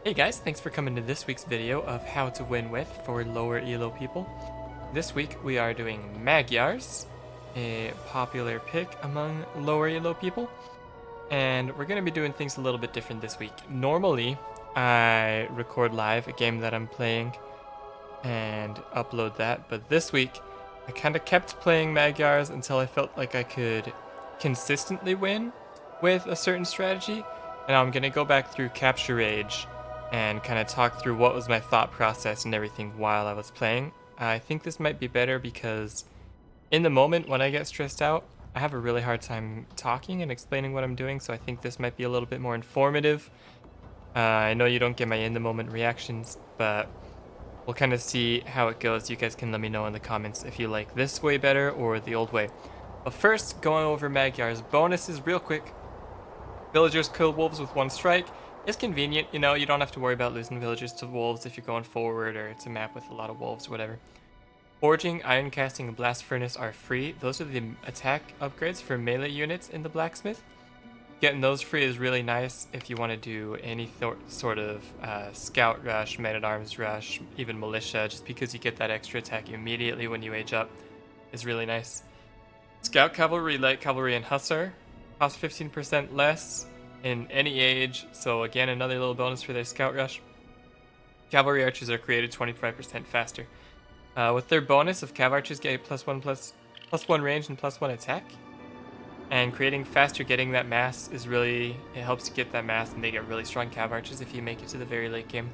Hey guys, thanks for coming to this week's video of how to win with for lower elo people. This week we are doing Magyars, a popular pick among lower elo people, and we're going to be doing things a little bit different this week. Normally, I record live a game that I'm playing and upload that, but this week I kind of kept playing Magyars until I felt like I could consistently win with a certain strategy, and I'm going to go back through Capture Age and kind of talk through what was my thought process and everything while I was playing. I think this might be better because in the moment when I get stressed out, I have a really hard time talking and explaining what I'm doing, so I think this might be a little bit more informative. I know you don't get my in the moment reactions, but we'll kind of see how it goes. You guys can let me know in the comments if you like this way better or the old way. But first, going over Magyar's bonuses real quick. Villagers kill wolves with one strike. It's convenient, you know, you don't have to worry about losing villagers to wolves if you're going forward or it's a map with a lot of wolves or whatever. Forging, Iron Casting, and Blast Furnace are free. Those are the attack upgrades for melee units in the Blacksmith. Getting those free is really nice if you want to do any sort of Scout Rush, Man-at-Arms Rush, even Militia, just because you get that extra attack immediately when you age up is really nice. Scout Cavalry, Light Cavalry, and Hussar cost 15% less in any age, so again another little bonus for their Scout Rush. Cavalry Archers are created 25% faster. With their bonus of Cav Archers get plus one range and plus one attack. And creating faster, getting that mass is really, it helps you get that mass and they get really strong Cav Archers if you make it to the very late game.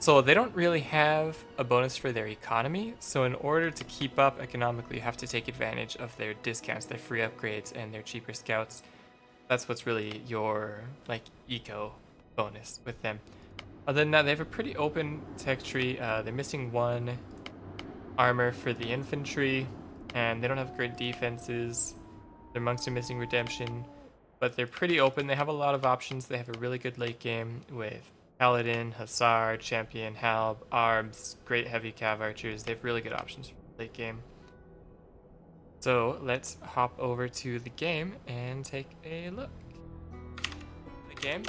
So they don't really have a bonus for their economy, so in order to keep up economically you have to take advantage of their discounts, their free upgrades, and their cheaper scouts. That's what's really your eco bonus with them. Other than that, they have a pretty open tech tree. They're missing one armor for the infantry, and they don't have great defenses. Their monks are missing redemption, but they're pretty open. They have a lot of options. They have a really good late game with Paladin, Hussar, Champion, Halb, Arms, great heavy Cav Archers. They have really good options for the late game. So let's hop over to the game and take a look. The game,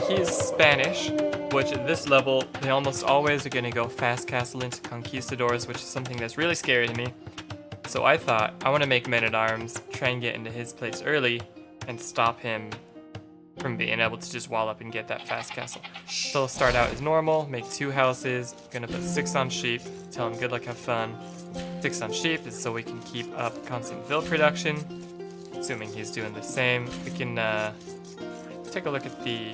he's Spanish, which at this level, they almost always are going to go fast castle into conquistadors, which is something that's really scary to me. So I thought, I want to make Men-at-Arms, try and get into his place early, and stop him from being able to just wall up and get that fast castle. So I'll start out as normal, make 2 houses, gonna put 6 on sheep, tell him good luck, have fun. 6 on sheep is so we can keep up constant vill production, assuming he's doing the same. We can take a look at the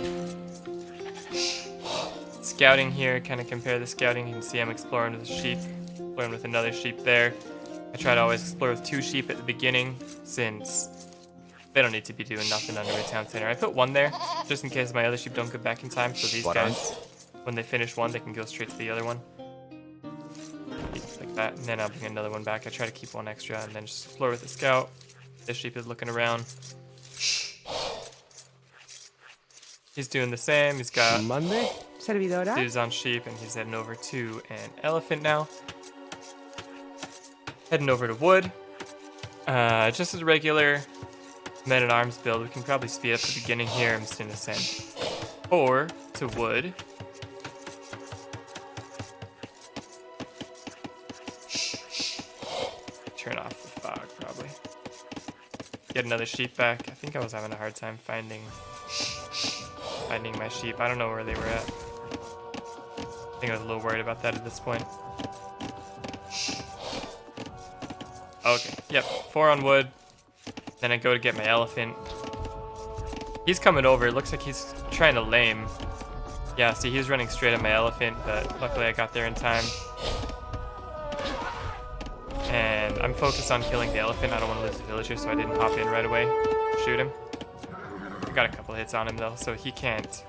scouting here, kind of compare the scouting. You can see I'm exploring with a sheep, exploring with another sheep there. I try to always explore with 2 sheep at the beginning, since they don't need to be doing nothing under a town center. I put 1 there, just in case my other sheep don't get back in time, so these guys, when they finish 1, they can go straight to the other one. Like that, and then I'll bring another 1 back. I try to keep 1 extra, and then just explore with the scout. This sheep is looking around. He's doing the same. He's got dudes on sheep, and he's heading over to an elephant now. Heading over to wood. Just as a regular Men-at-Arms build, we can probably speed up the beginning here. I'm just going to send 4 to wood. Turn off the fog, probably. Get another sheep back. I think I was having a hard time finding my sheep. I don't know where they were at. I think I was a little worried about that at this point. Okay, yep, 4 on wood. Then I go to get my elephant. He's coming over. It looks like he's trying to lame. Yeah, see, he's running straight at my elephant, but luckily I got there in time. And I'm focused on killing the elephant. I don't want to lose the villager, so I didn't hop in right away. Shoot him. I got a couple hits on him, though, so he can't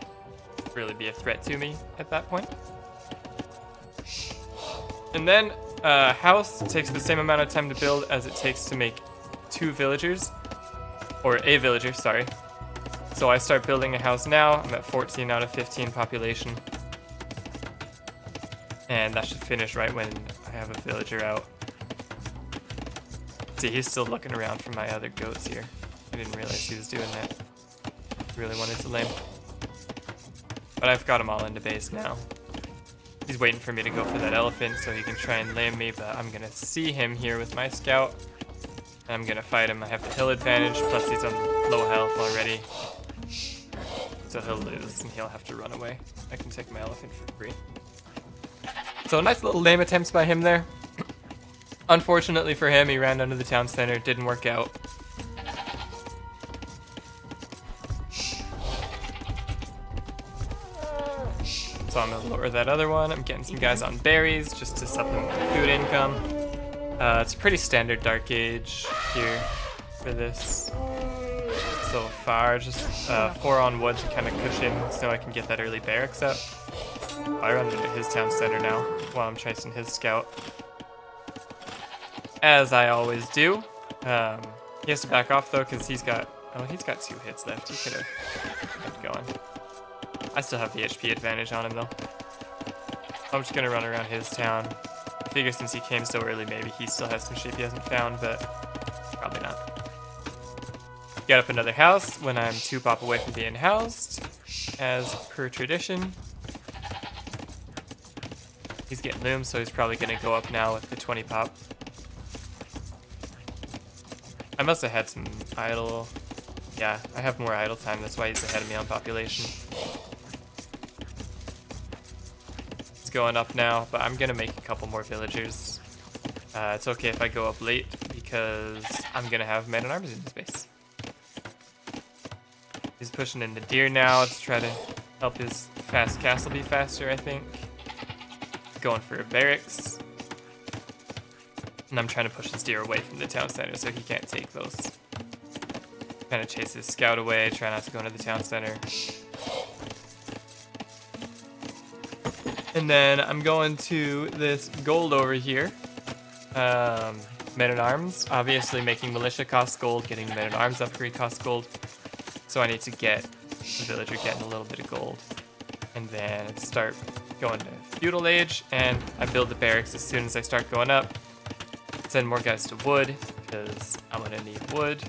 really be a threat to me at that point. And then house takes the same amount of time to build as it takes to make 2 villagers. Or a villager, sorry. So I start building a house now. I'm at 14 out of 15 population. And that should finish right when I have a villager out. See, he's still looking around for my other goats here. I didn't realize he was doing that. Really wanted to lame. But I've got him all into base now. He's waiting for me to go for that elephant so he can try and land me, but I'm gonna see him here with my scout. And I'm gonna fight him. I have the hill advantage, plus he's on low health already. So he'll lose and he'll have to run away. I can take my elephant for free. So nice little lame attempts by him there. Unfortunately for him, he ran under the town center. Didn't work out. So I'm gonna lower that other one. I'm getting some guys on berries just to supplement my food income. It's pretty standard Dark Age here for this so far. Just 4 on wood to kind of cushion so I can get that early barracks up. I run into his town center now while I'm chasing his scout. As I always do. He has to back off though because he's got 2 hits left. He could have kept going. I still have the HP advantage on him though. I'm just gonna run around his town. I figure since he came so early, maybe he still has some sheep he hasn't found, but probably not. Get up another house when I'm 2 pop away from being housed, as per tradition. He's getting looms, so he's probably gonna go up now with the 20 pop. I must have had some idle. Yeah, I have more idle time, that's why he's ahead of me on population. Going up now, but I'm gonna make a couple more villagers. It's okay if I go up late because I'm gonna have men-at-arms in this base. He's pushing in the deer now to try to help his fast castle be faster, I think. Going for a barracks. And I'm trying to push his deer away from the town center so he can't take those. Kind of chase his scout away, try not to go into the town center. And then I'm going to this gold over here. Men-at-arms. Obviously making militia costs gold, getting the men-at-arms upgrade costs gold. So I need to get the villager getting a little bit of gold. And then start going to feudal age, and I build the barracks as soon as I start going up. Send more guys to wood, because I'm gonna need wood.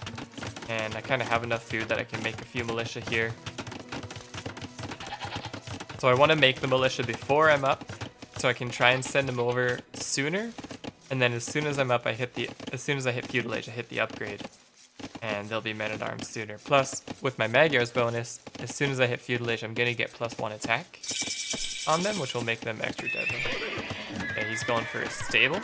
And I kind of have enough food that I can make a few militia here. So I want to make the militia before I'm up, so I can try and send them over sooner. And then as soon as I'm up, as soon as I hit feudal age, I hit the upgrade, and they'll be men-at-arms sooner. Plus, with my Magyars bonus, as soon as I hit feudal age, I'm gonna get +1 attack on them, which will make them extra deadly. Okay, he's going for a stable,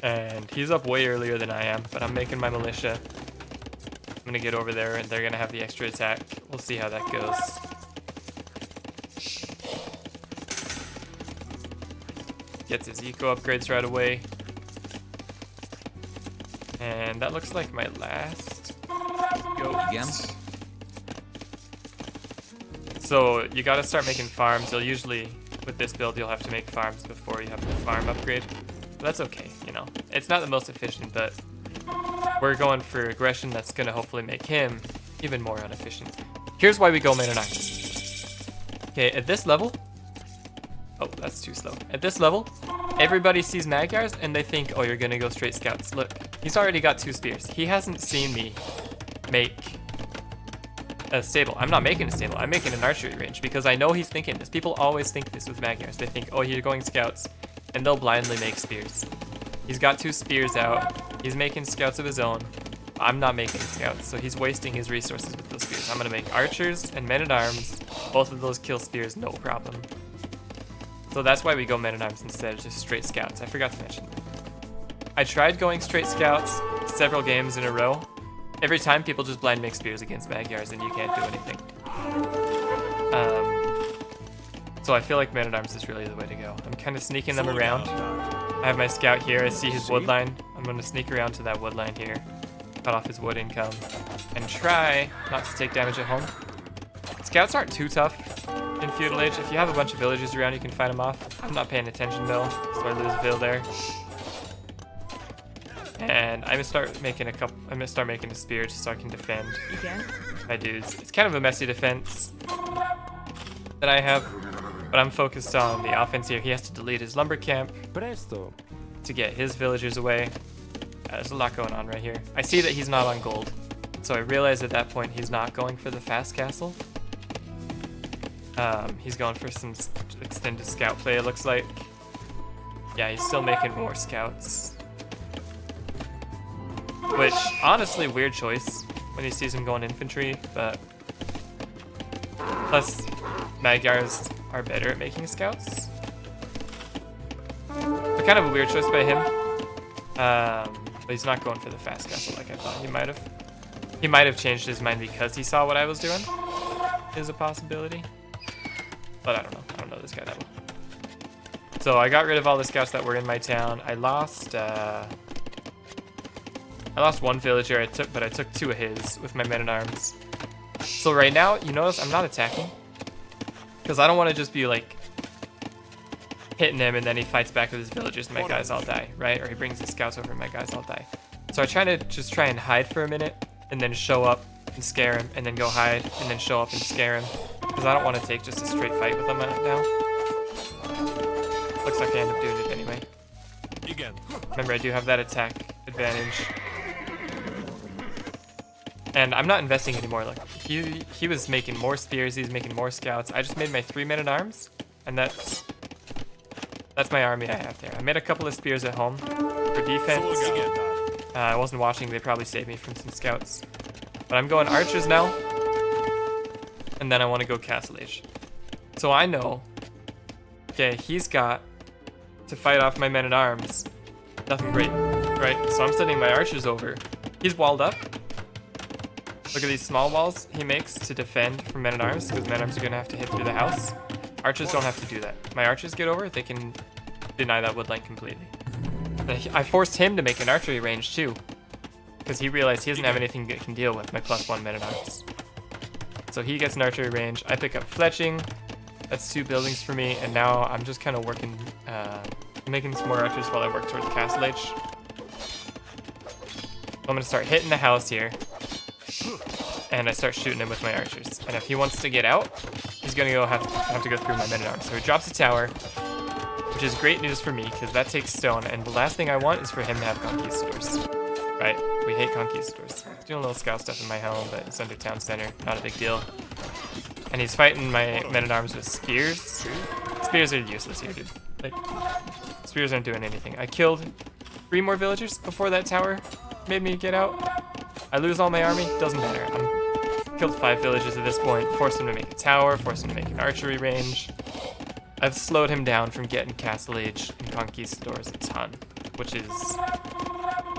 and he's up way earlier than I am, but I'm making my militia. I'm gonna get over there and they're gonna have the extra attack. We'll see how that goes. Gets his eco upgrades right away. And that looks like my last goat. Again? So you gotta start making farms. You'll usually, with this build, you'll have to make farms before you have the farm upgrade. But that's okay, you know. It's not the most efficient, but we're going for aggression that's going to hopefully make him even more inefficient. Here's why we go men-at-arms. Okay, at this level... Oh, that's too slow. At this level, everybody sees Magyars and they think, oh, you're going to go straight scouts. Look, he's already got 2 spears. He hasn't seen me make a stable. I'm not making a stable. I'm making an archery range because I know he's thinking this. People always think this with Magyars. They think, oh, you're going scouts, and they'll blindly make spears. He's got 2 spears out. He's making scouts of his own. I'm not making scouts, so he's wasting his resources with those spears. I'm gonna make archers and men-at-arms. Both of those kill spears, no problem. So that's why we go men-at-arms instead of just straight scouts. I forgot to mention that. I tried going straight scouts several games in a row. Every time people just blind make spears against Magyars and you can't do anything. So I feel like men-at-arms is really the way to go. I'm kind of sneaking them around. I have my scout here. I see his wood line. I'm going to sneak around to that wood line here, cut off his wood income, and try not to take damage at home. Scouts aren't too tough in feudal age. If you have a bunch of villagers around, you can fight them off. I'm not paying attention though, so I lose a vill there. And I'm gonna start making a spear just so I can defend my dudes. It's kind of a messy defense that I have, but I'm focused on the offense here. He has to delete his lumber camp to get his villagers away. There's a lot going on right here. I see that he's not on gold, so I realize at that point he's not going for the fast castle. He's going for some extended scout play, it looks like. Yeah, he's still making more scouts. Which, honestly, weird choice when he sees him going infantry, but... Plus, Magyars are better at making scouts. So kind of a weird choice by him. But he's not going for the fast castle like I thought he might have. He might have changed his mind because he saw what I was doing. Is a possibility. But I don't know. I don't know this guy that well. So I got rid of all the scouts that were in my town. I lost one villager, but I took 2 of his with my men-at-arms. So right now, you notice I'm not attacking. Because I don't want to just be like hitting him and then he fights back with his villagers and my guys all die, right? Or he brings his scouts over and my guys all die. So I try to just try and hide for a minute and then show up and scare him and then go hide and then show up and scare him. Because I don't want to take just a straight fight with him now. Looks like I end up doing it anyway. Remember, I do have that attack advantage. And I'm not investing anymore. Like he was making more spears, he's making more scouts. I just made my 3 men-at-arms, and that's my army I have there. I made a couple of spears at home for defense. I wasn't watching, they probably saved me from some scouts. But I'm going archers now, and then I want to go castle age. So I know, okay, he's got to fight off my men-at-arms. Nothing great, right? So I'm sending my archers over. He's walled up. Look at these small walls he makes to defend from men-at-arms, because men-at-arms are going to have to hit through the house. Archers don't have to do that. My archers get over, they can deny that wood line completely. I forced him to make an archery range too, because he realized he doesn't have anything that can deal with my +1 men-at-arms. So he gets an archery range. I pick up fletching. That's 2 buildings for me, and now I'm just kind of working, making some more archers while I work towards castle age. So I'm going to start hitting the house here. And I start shooting him with my archers. And if he wants to get out, he's gonna have to go through my men-at-arms. So he drops a tower, which is great news for me because that takes stone. And the last thing I want is for him to have conquistadors. Right? We hate conquistadors. Doing a little scout stuff in my home, but it's under town center. Not a big deal. And he's fighting my men-at-arms with spears. Spears are useless here, dude. Like, spears aren't doing anything. I killed 3 more villagers before that tower made me get out. I lose all my army, doesn't matter. I'm killed 5 villagers at this point, forced him to make a tower, forced him to make an archery range. I've slowed him down from getting castle age and conquistadors a ton, which is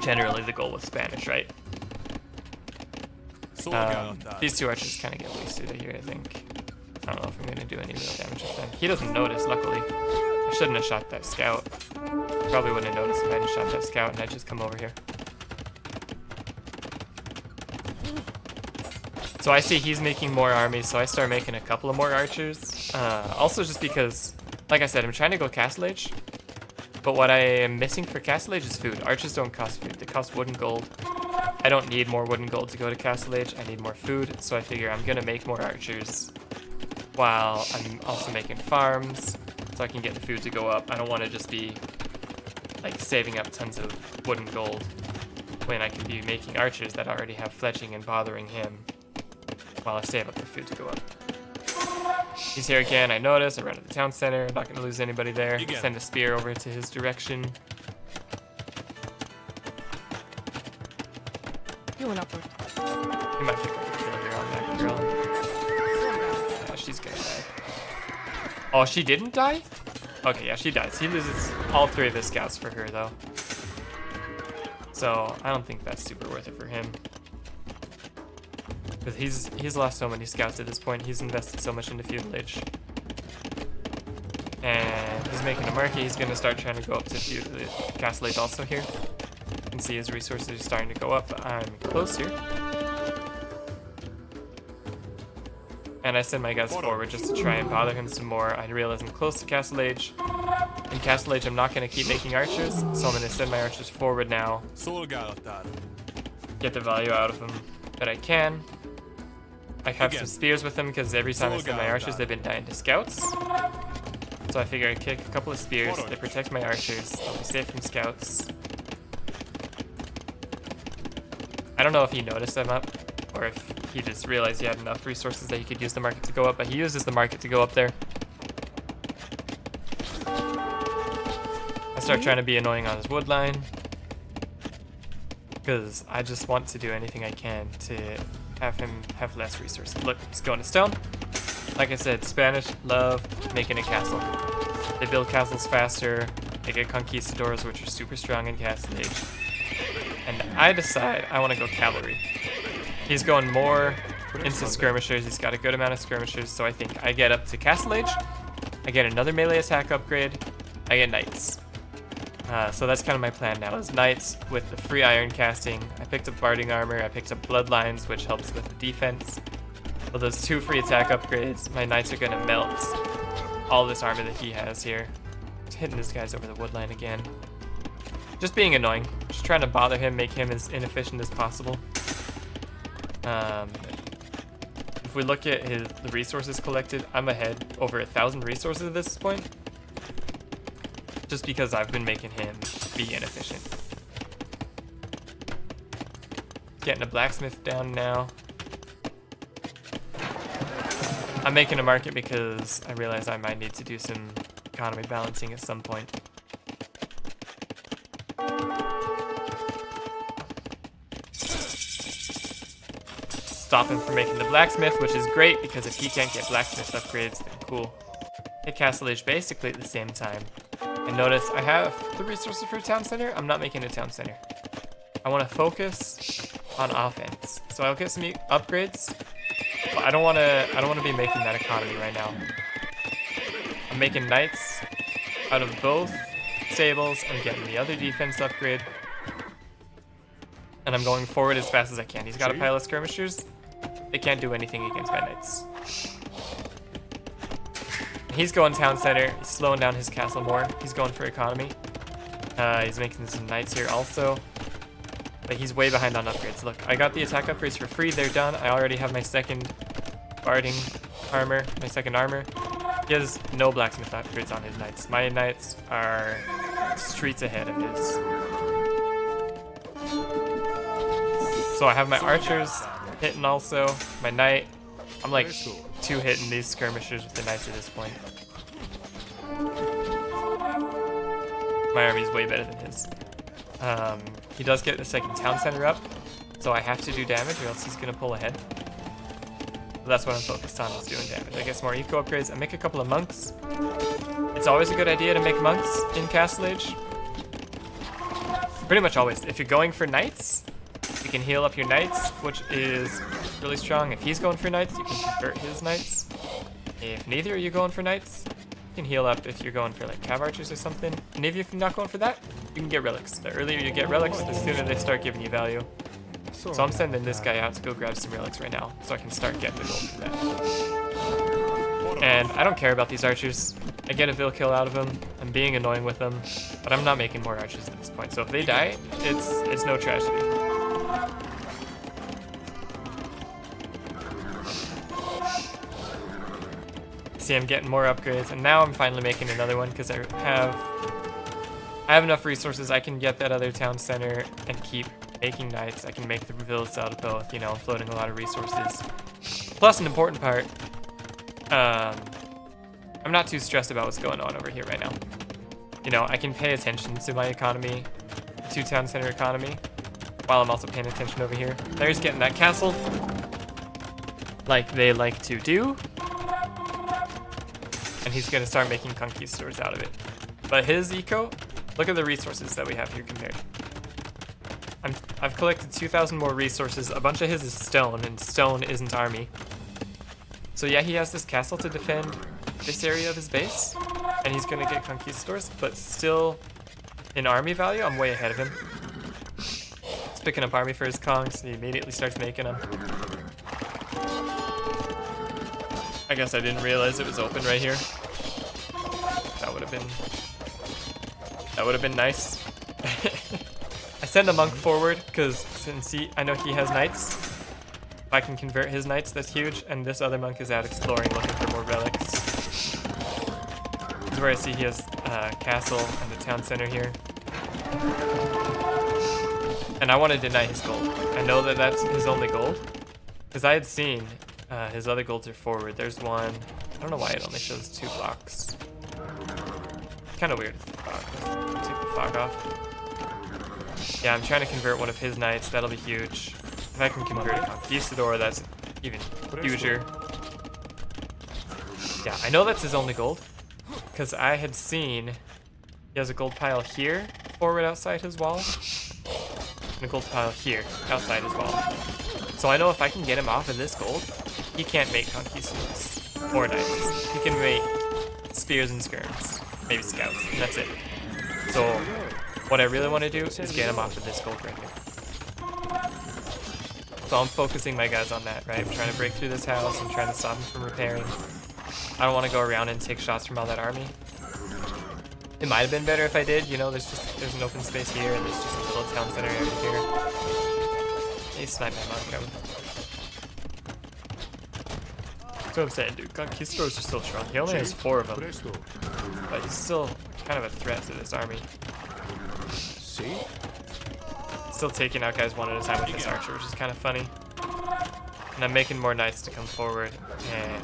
generally the goal with Spanish, right? These 2 archers kind of get wasted here, I think. I don't know if I'm going to do any real damage with them. He doesn't notice, luckily. I shouldn't have shot that scout. Probably wouldn't have noticed if I hadn't shot that scout and I'd just come over here. So I see he's making more armies, so I start making a couple of more archers. Also just because, like I said, I'm trying to go castle age. But what I am missing for castle age is food. Archers don't cost food, they cost wood and gold. I don't need more wood and gold to go to castle age, I need more food. So I figure I'm gonna make more archers while I'm also making farms so I can get the food to go up. I don't want to just be like saving up tons of wood and gold when I can be making archers that already have fletching and bothering him while I save up the food to go up. He's here again, I notice. I run to the town center. I'm not going to lose anybody there. Send a spear over to his direction. He might pick up a kill here on that girl. Yeah, she's gonna die. Oh, she didn't die? Okay, yeah, she dies. He loses all 3 of his scouts for her, though. So, I don't think that's super worth it for him. Because he's lost so many scouts at this point. He's invested so much into feudal age. And he's making a market. He's going to start trying to go up to castle age also here. You can see his resources are starting to go up. I'm close here. And I send my guys forward just to try and bother him some more. I realize I'm close to castle age. In castle age, I'm not going to keep making archers. So I'm going to send my archers forward now. Get the value out of them that I can. I have some spears with them because every time I send my archers, they've been dying to scouts. So I figure I kick a couple of spears. They protect my archers. I'll be safe from scouts. I don't know if he noticed I'm up or if he just realized he had enough resources that he could use the market to go up, but he uses the market to go up there. I start trying to be annoying on his wood line, because I just want to do anything I can to have him have less resources. Look, he's going to stone. Like I said, Spanish love making a castle. They build castles faster, they get conquistadors, which are super strong in Castle Age. And I decide I want to go cavalry. He's going more into skirmishers, he's got a good amount of skirmishers, so I think I get up to Castle Age, I get another melee attack upgrade, I get knights. So that's kind of my plan now, is knights with the free iron casting. I picked up barding armor, I picked up bloodlines, which helps with the defense. With those 2 free attack upgrades, my knights are gonna melt all this armor that he has here. Just hitting this guy's over the wood line again. Just being annoying, just trying to bother him, make him as inefficient as possible. If we look at the resources collected, I'm ahead over 1,000 resources at this point. Just because I've been making him be inefficient. Getting a blacksmith down now. I'm making a market because I realize I might need to do some economy balancing at some point. Stop him from making the blacksmith, which is great because if he can't get blacksmith upgrades, then cool. Hit Castle Age basically at the same time. And notice I have the resources for a town center. I'm not making a town center. I want to focus on offense. So I'll get some upgrades, but I don't want to be making that economy right now. I'm making knights out of both stables. I'm getting the other defense upgrade. And I'm going forward as fast as I can. He's got a pile of skirmishers. They can't do anything against my knights. He's going town center. He's slowing down his castle more. He's going for economy. He's making some knights here also. But he's way behind on upgrades. Look, I got the attack upgrades for free. They're done. I already have my second barding armor, my second armor. He has no blacksmith upgrades on his knights. My knights are streets ahead of his. So I have my archers hitting also. My knight. I'm like 2 hitting these skirmishers with the knights at this point. My army's way better than his. He does get the second town center up, so I have to do damage or else he's gonna pull ahead. So that's what I'm focused on, is doing damage. I get some more eco upgrades. I make a couple of monks. It's always a good idea to make monks in Castle Age. Pretty much always. If you're going for knights, you can heal up your knights, which is really strong. If he's going for knights, you can convert his knights. If neither of you going for knights, you can heal up if you're going for like cav archers or something. And if you're not going for that, you can get relics. The earlier you get relics, the sooner they start giving you value. So I'm sending this guy out to go grab some relics right now, so I can start getting the gold for that. And I don't care about these archers. I get a vill kill out of them. I'm being annoying with them, but I'm not making more archers at this point. So if they die, it's no tragedy. See, I'm getting more upgrades, and now I'm finally making another one because I have enough resources. I can get that other town center and keep making knights. I can make the villas out of both, you know, I'm floating a lot of resources. Plus, an important part, I'm not too stressed about what's going on over here right now. You know, I can pay attention to my economy, 2 town center economy, while I'm also paying attention over here. There's getting that castle, like they like to do. And he's gonna start making conquistadors out of it. But his eco, look at the resources that we have here compared. I've collected 2,000 more resources. A bunch of his is stone, and stone isn't army. So yeah, he has this castle to defend this area of his base, and he's gonna get conquistadors, but still in army value, I'm way ahead of him. He's picking up army for his congs, and he immediately starts making them. I guess I didn't realize it was open right here. That would have been nice. I send a monk forward because since I know he has knights, if I can convert his knights, that's huge. And this other monk is out exploring, looking for more relics. This is where I see he has a castle and the town center here. And I want to deny his gold. I know that that's his only gold, Because I had seen his other golds are forward. There's one. I don't know why it only shows 2 blocks. Kind of weird. Let's take the fog off. Yeah, I'm trying to convert one of his knights. That'll be huge. If I can convert a conquistador, that's even huger. Yeah, I know that's his only gold. Because I had seen he has a gold pile here, forward outside his wall. And a gold pile here, outside his wall. So I know if I can get him off of this gold, he can't make conquistadors or knights. He can make spears and skirms, maybe scouts, and that's it. So what I really want to do is get him off of this gold right here. So I'm focusing my guys on that, right? I'm trying to break through this house. I'm trying to stop him from repairing. I don't want to go around and take shots from all that army. It might have been better if I did, you know, there's an open space here and there's just a little town center area here. He sniped my monk. That's what I'm saying, dude. Conquistadors are still strong. He only has 4 of them. But he's still kind of a threat to this army. Still taking out guys one at a time with this archer, which is kind of funny. And I'm making more knights to come forward. And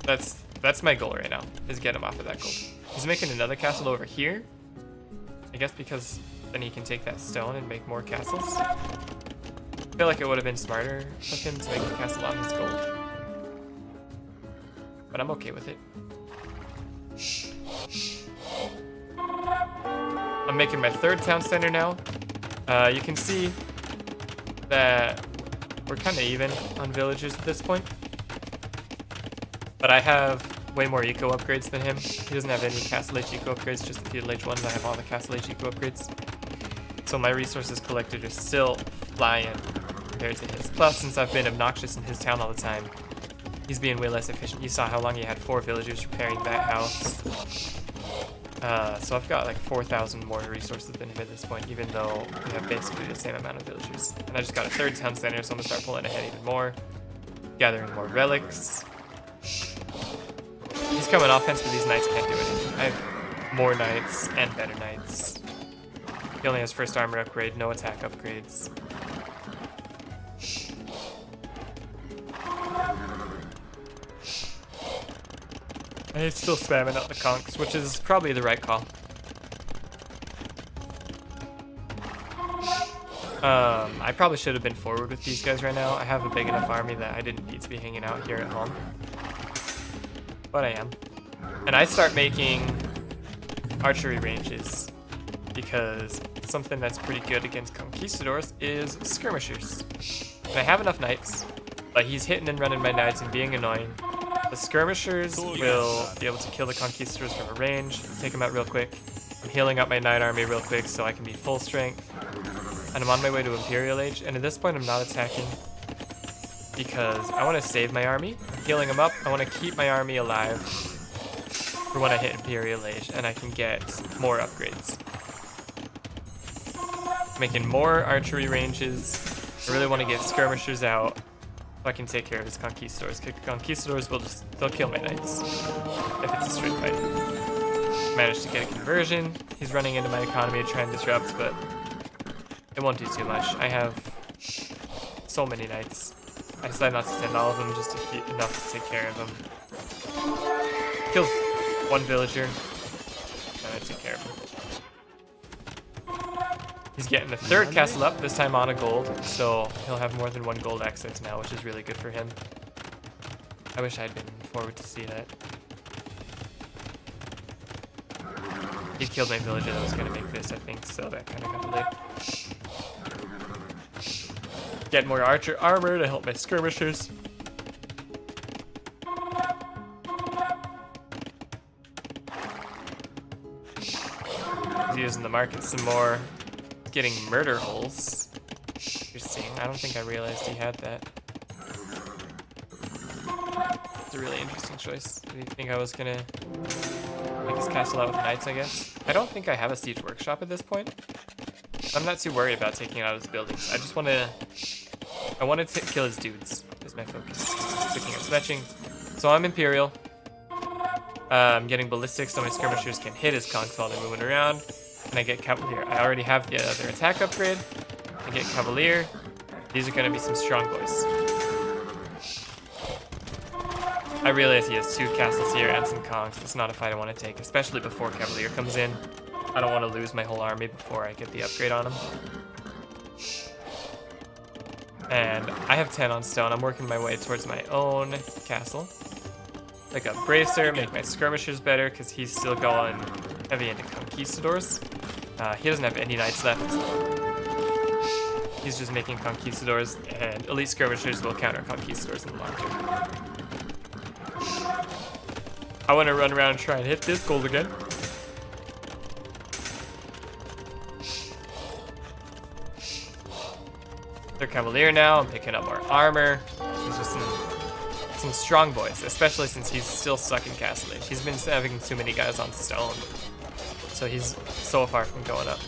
that's my goal right now, is get him off of that gold. He's making another castle over here. I guess because then he can take that stone and make more castles. I feel like it would have been smarter of him to make a castle on his gold. But I'm okay with it. I'm making my 3rd town center now. You can see that we're kind of even on villagers at this point. But I have way more eco upgrades than him. He doesn't have any castle age eco upgrades, just the feudal age ones. I have all the castle age eco upgrades. So my resources collected are still flying compared to his. Plus, since I've been obnoxious in his town all the time, he's being way less efficient. You saw how long he had 4 villagers repairing that house. So I've got like 4,000 more resources than him at this point, even though we have basically the same amount of villagers. And I just got a 3rd town center, so I'm gonna start pulling ahead even more. Gathering more relics. He's coming offense, but these knights can't do anything. I have more knights and better knights. He only has 1st armor upgrade, no attack upgrades. And he's still spamming out the conks, which is probably the right call. I probably should have been forward with these guys right now. I have a big enough army that I didn't need to be hanging out here at home. But I am. And I start making archery ranges because something that's pretty good against conquistadors is skirmishers. And I have enough knights, but he's hitting and running my knights and being annoying. The skirmishers will be able to kill the conquistadors from a range, take them out real quick. I'm healing up my knight army real quick so I can be full strength. And I'm on my way to Imperial Age, and at this point I'm not attacking because I want to save my army. I'm healing them up. I want to keep my army alive for when I hit Imperial Age and I can get more upgrades. Making more archery ranges. I really want to get skirmishers out so I can take care of his conquistadors. Conquistadors they'll kill my knights if it's a straight fight. Managed to get a conversion. He's running into my economy to try and disrupt, but it won't do too much. I have so many knights. I decided not to send all of them, just enough to take care of them. Kills 1 villager, and I take care of him. He's getting the 3rd castle up, this time on a gold, so he'll have more than 1 gold access now, which is really good for him. I wish I'd been forward to see that. He killed my villager that was going to make this, I think, so that kind of got delayed. Get more archer armor to help my skirmishers. He's using the market some more. Getting murder holes. Interesting. I don't think I realized he had that. It's a really interesting choice. Do you think I was gonna make his castle out with knights, I guess? I don't think I have a siege workshop at this point. I'm not too worried about taking out his buildings. I just want to kill his dudes, is my focus. Picking up fetching. So I'm Imperial. I'm getting ballistics so my skirmishers can hit his conks while they're moving around. And I get cavalier. I already have the other attack upgrade. I get Cavalier. These are gonna be some strong boys. I realize he has 2 castles here and some conks. It's not a fight I want to take, especially before Cavalier comes in. I don't want to lose my whole army before I get the upgrade on him. And I have 10 on stone. I'm working my way towards my own castle. Pick up Bracer, make my skirmishers better, because he's still going heavy into conquistadors. He doesn't have any knights left. He's just making conquistadors, and elite skirmishers will counter conquistadors in the long term. I want to run around and try and hit this gold again. They're Cavalier now. I'm picking up more armor. These are some strong boys, especially since he's still stuck in Castle Age. He's been having too many guys on stone, so he's so far from going up.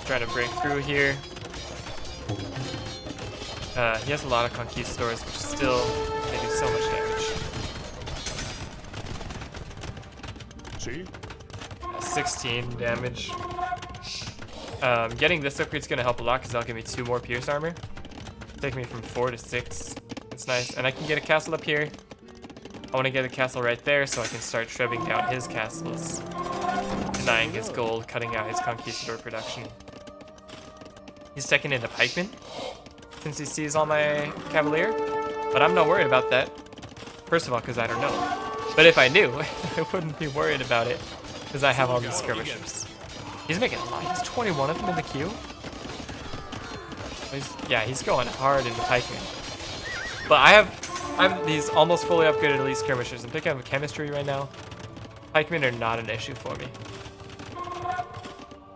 Trying to break through here. He has a lot of conquistadors, which still they do so much damage. See? 16 damage. Getting this upgrade is going to help a lot because that'll give me 2 more pierce armor. Take me from 4 to 6. That's nice. And I can get a castle up here. I want to get a castle right there so I can start shredding down his castles. Denying his gold, cutting out his conquistador production. He's taking in the pikemen since he sees all my Cavalier. But I'm not worried about that. First of all, because I don't know. But if I knew, I wouldn't be worried about it because I have all these skirmishers. He's making a lot. He's 21 of them in the queue. He's going hard into pikemen. But I have these almost fully upgraded elite skirmishers. I'm picking up chemistry right now. Pikemen are not an issue for me.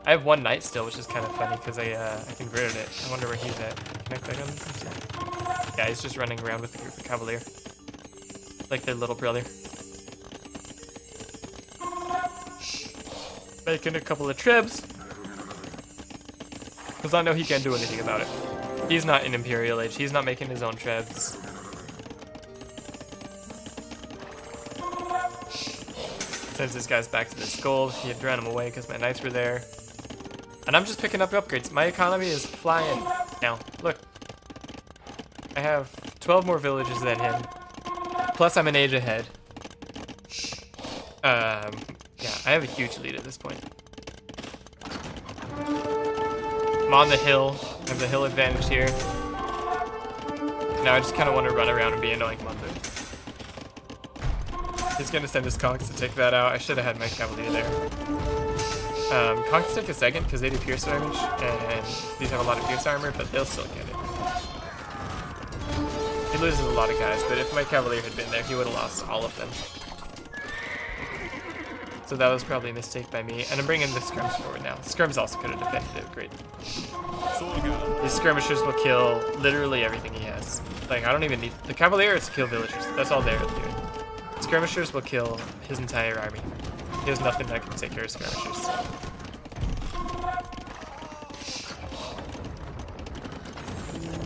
I have 1 knight still, which is kind of funny because I converted it. I wonder where he's at. Can I click him? Yeah, he's just running around with a group of Cavalier. Like their little brother. Making a couple of trebs. Because I know he can't do anything about it. He's not in Imperial Age. He's not making his own trebs. Sends this guy's back to this gold. He had drawn him away because my knights were there. And I'm just picking up upgrades. My economy is flying now. Look. I have 12 more villages than him. Plus I'm an age ahead. Yeah, I have a huge lead at this point. I'm on the hill. I have the hill advantage here. Now I just kind of want to run around and be annoying Mundo. He's going to send his conks to take that out. I should have had my Cavalier there. Conks take a second because they do pierce damage, and these have a lot of pierce armor, but they'll still get it. He loses a lot of guys, but if my Cavalier had been there, he would have lost all of them. So that was probably a mistake by me. And I'm bringing the skirms forward now. Skirms also could have defended it great. These skirmishers will kill literally everything he has. Like, I don't even need... The Cavalier is to kill villagers. That's all they're doing. Skirmishers will kill his entire army. He has nothing that can take care of skirmishers.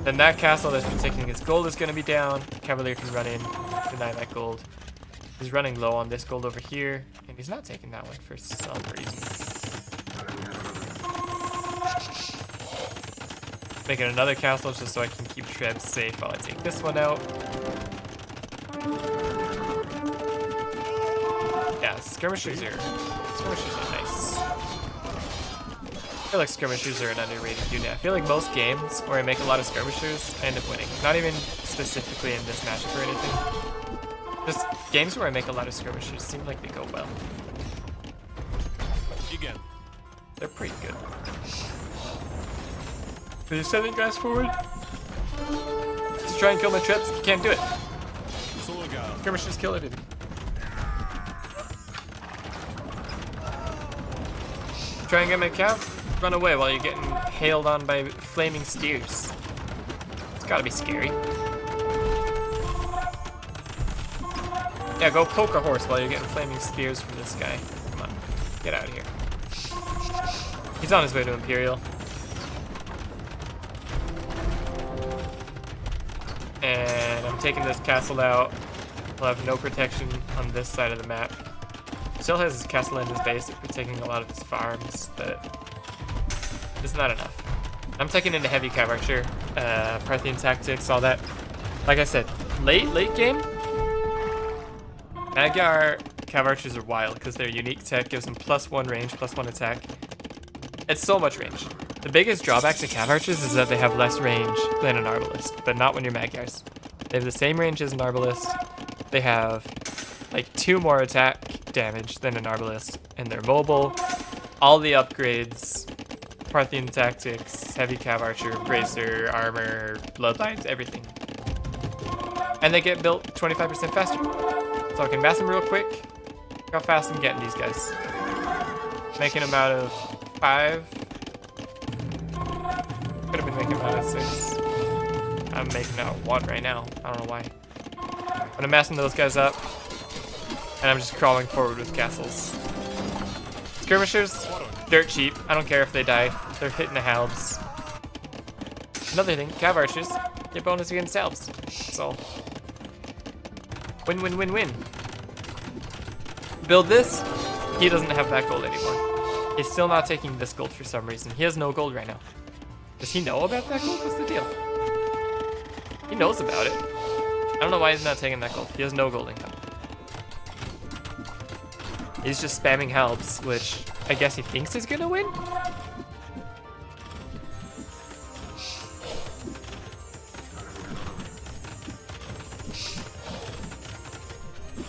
Then that castle that's protecting his gold is going to be down. Cavalier can run in, deny that gold. He's running low on this gold over here, and he's not taking that one for some reason. Making another castle just so I can keep Trebs safe while I take this one out. Yeah, skirmishers are nice. I feel like skirmishers are an underrated unit. I feel like most games where I make a lot of skirmishers, I end up winning. Not even specifically in this matchup or anything. Just games where I make a lot of skirmishers seem like they go well. Again. They're pretty good. Are you sending guys forward? Just try and kill my trips. You can't do it. Skirmishers kill it. Try and get my cav. Run away while you're getting hailed on by flaming steers. It's gotta be scary. Yeah, go poke a horse while you're getting flaming spears from this guy. Come on, get out of here. He's on his way to Imperial. And I'm taking this castle out. He'll have no protection on this side of the map. Still has his castle in his base, we're taking a lot of his farms, but is not enough. I'm taking into heavy cav archer, Parthian tactics, all that. Like I said, late game, Magyar cav archers are wild because their unique tech gives them +1 range, +1 attack. It's so much range. The biggest drawback to cav archers is that they have less range than an arbalist, but not when you're Magyars. They have the same range as an arbalist. They have like 2 more attack damage than an arbalist, and they're mobile. All the upgrades, Parthian tactics, heavy cav archer, bracer, armor, bloodlines, everything. And they get built 25% faster. So I can mass them real quick. Look how fast I'm getting these guys. Making them out of 5. Could have been making them out of 6. I'm making out 1 right now. I don't know why. But I'm massing those guys up. And I'm just crawling forward with castles. Skirmishers, dirt cheap. I don't care if they die. They're hitting the halves. Another thing, cav archers get bonus against halves. That's all. Win, win, win, win. Build this. He doesn't have that gold anymore. He's still not taking this gold for some reason. He has no gold right now. Does he know about that gold? What's the deal? He knows about it. I don't know why he's not taking that gold. He has no gold income. He's just spamming halbs, which I guess he thinks is gonna win?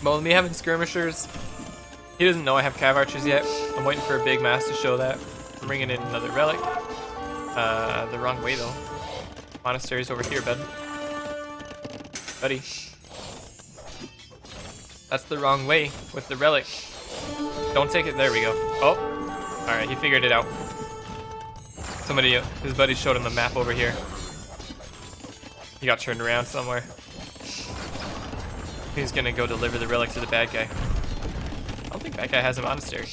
But with me having skirmishers, he doesn't know I have cav archers yet. I'm waiting for a big mass to show that. I'm bringing in another relic. The wrong way though. Monastery's over here, buddy. That's the wrong way with the relic. Don't take it. There we go. Oh, all right. He figured it out. Somebody, his buddy showed him the map over here. He got turned around somewhere. He's gonna go deliver the relic to the bad guy. I don't think that guy has a monastery.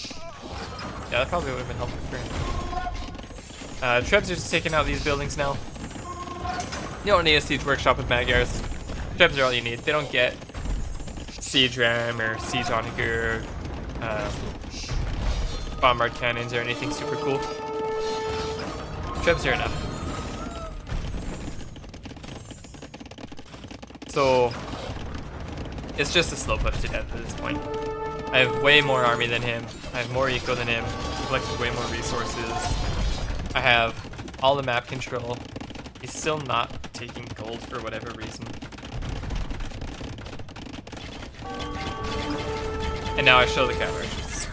Yeah, that probably would have been helpful for him. Trebs are just taking out these buildings now. You don't need a siege workshop with Magyars. Trebs are all you need. They don't get siege ram or siege onager, bombard cannons or anything super cool. Trebs are enough. So it's just a slow push to death at this point. I have way more army than him. I have more eco than him. Collected way more resources. I have all the map control. He's still not taking gold for whatever reason. And now I show the cav archers.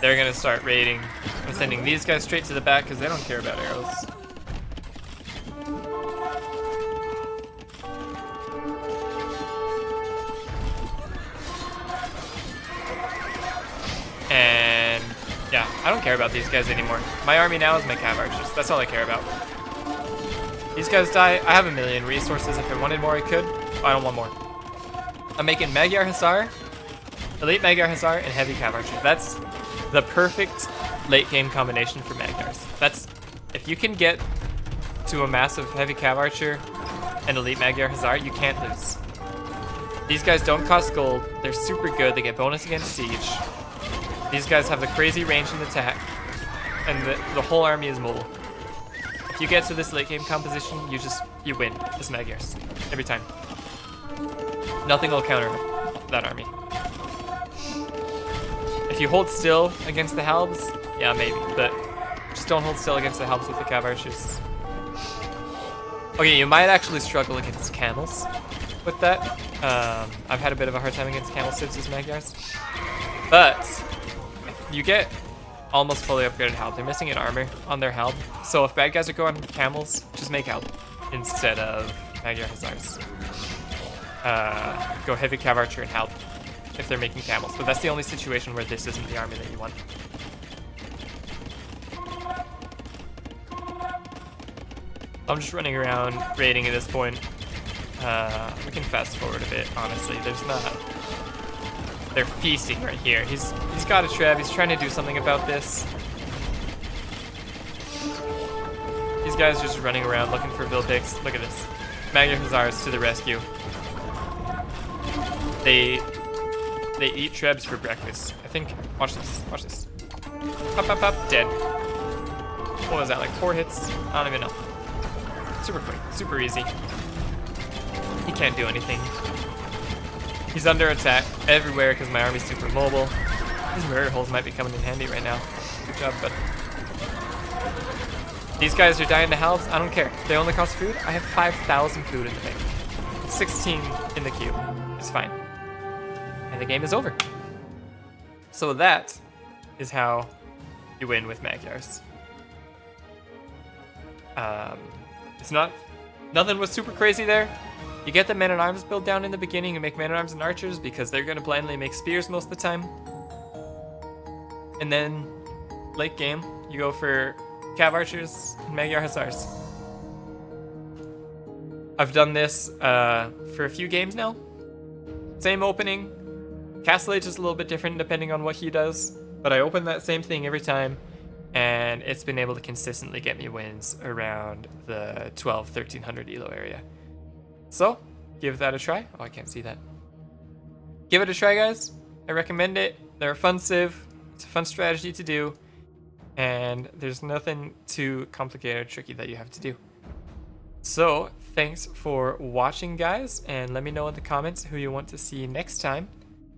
They're gonna start raiding. I'm sending these guys straight to the back because they don't care about arrows. And yeah, I don't care about these guys anymore. My army now is my cav archers. That's all I care about. These guys die. I have 1,000,000 resources. If I wanted more, I could. Oh, I don't want more. I'm making Magyar Hussar, Elite Magyar Hussar, and Heavy Cav Archer. That's the perfect late game combination for Magyars. That's, if you can get to a massive Heavy Cav Archer and Elite Magyar Hussar, you can't lose. These guys don't cost gold. They're super good. They get bonus against siege. These guys have the crazy range and attack, and the whole army is mobile. If you get to this late game composition, you win as Magyars every time. Nothing will counter that army. If you hold still against the halbs, yeah, maybe, but just don't hold still against the halbs with the cav archers. Okay, you might actually struggle against camels with that. I've had a bit of a hard time against camel cids as Magyars, but you get almost fully upgraded halb. They're missing an armor on their halb, so if bad guys are going camels, just make halb instead of Magyar Hussars. Go heavy cav archer and halb if they're making camels, but that's the only situation where this isn't the army that you want. I'm just running around raiding at this point. We can fast forward a bit, honestly. There's not... They're feasting right here. He's got a treb. He's trying to do something about this. These guys are just running around looking for Vilpix. Look at this. Magyar Hussars to the rescue. They eat trebs for breakfast. I think. Watch this. Watch this. Pop, pop, pop. Dead. what was that, like 4 hits? I don't even know. Super quick, super easy. He can't do anything. He's under attack everywhere because my army's super mobile. These mirror holes might be coming in handy right now. Good job, bud. These guys are dying to halves. I don't care. They only cost food. I have 5,000 food in the bank. 16 in the queue. It's fine. And the game is over. So that is how you win with Magyars. It's not... Nothing was super crazy there. You get the men-at-arms build down in the beginning and make men-at-arms and archers because they're going to blindly make spears most of the time. And then, late game, you go for cav archers and Magyar hussars. I've done this for a few games now. Same opening. Castle Age is a little bit different depending on what he does, but I open that same thing every time, and it's been able to consistently get me wins around the 1300 elo area. So, give that a try. Oh, I can't see that. Give it a try, guys. I recommend it. They're a fun civ. It's a fun strategy to do, and there's nothing too complicated or tricky that you have to do. So, thanks for watching, guys, and let me know in the comments who you want to see next time.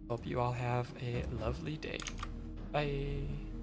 Hope you all have a lovely day. Bye.